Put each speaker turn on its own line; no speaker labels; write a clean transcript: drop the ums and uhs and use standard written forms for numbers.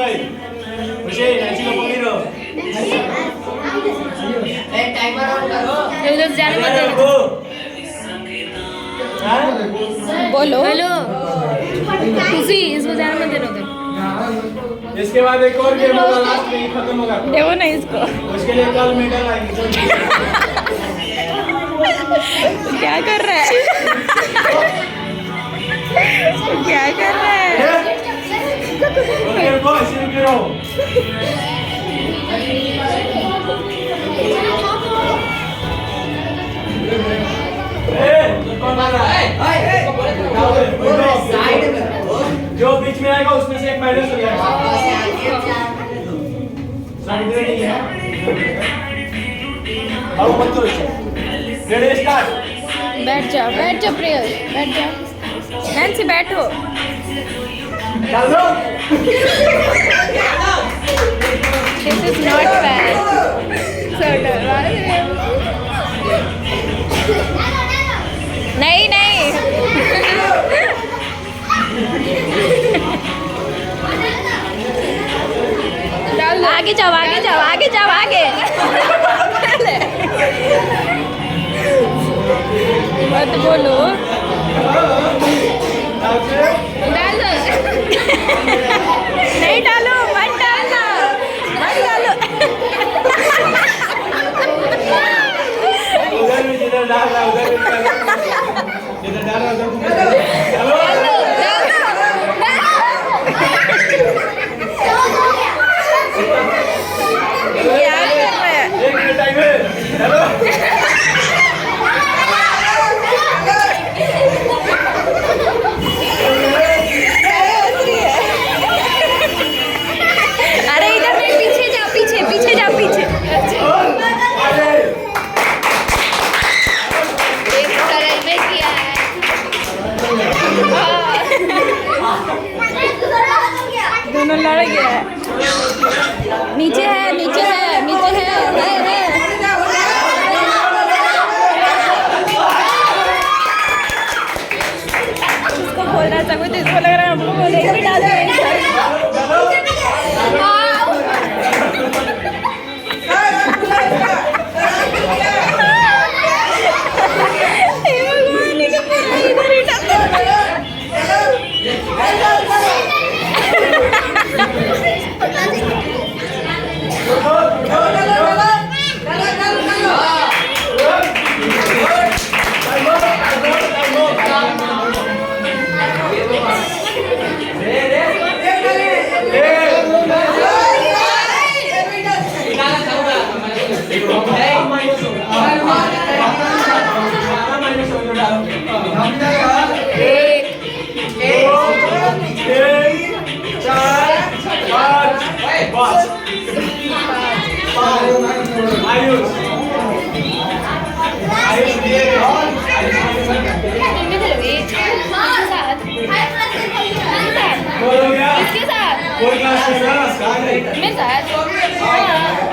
गई खुशी ऐसी को पकड़ो
टाइमर ऑन करो।
उधर जाने मत देना। बोलो हेलो खुशी इसको जाने मत देना उधर।
इसके बाद एक और गेम होगा लास्ट में खत्म होगा
देखो ना इसको
उसके लिए कल मेडल आएंगे
क्या कर रहा है क्या कर रहा है
कौन मार रहा है जो बीच में आएगा उसमें से एक माइनस हो जाएगा अब बच्चों रेडी स्टार्ट
बैठ जा प्रियल बैठ जा नैन्सी बैठो
चलो
this is not fair so नहीं नहीं आगे जाओ आगे जाओ आगे जाओ आगे मत बोलो डाल दो नहीं डालो मत डालना मत डालो
उधर भी जिधर डाल रहा उधर भी जिधर डाल रहा उधर चलो
क्या कर रहा है
एक मिनट टाइम है चलो
अरे इधर नहीं पीछे जा पीछे पीछे जा पीछे दोनों लड़ गया नीचे है नीचे है नीचे है इसको बोलना चाहिए तो इसको लग रहा है हमको बोले भी डाल
कोई क्लास में
मेरे साथ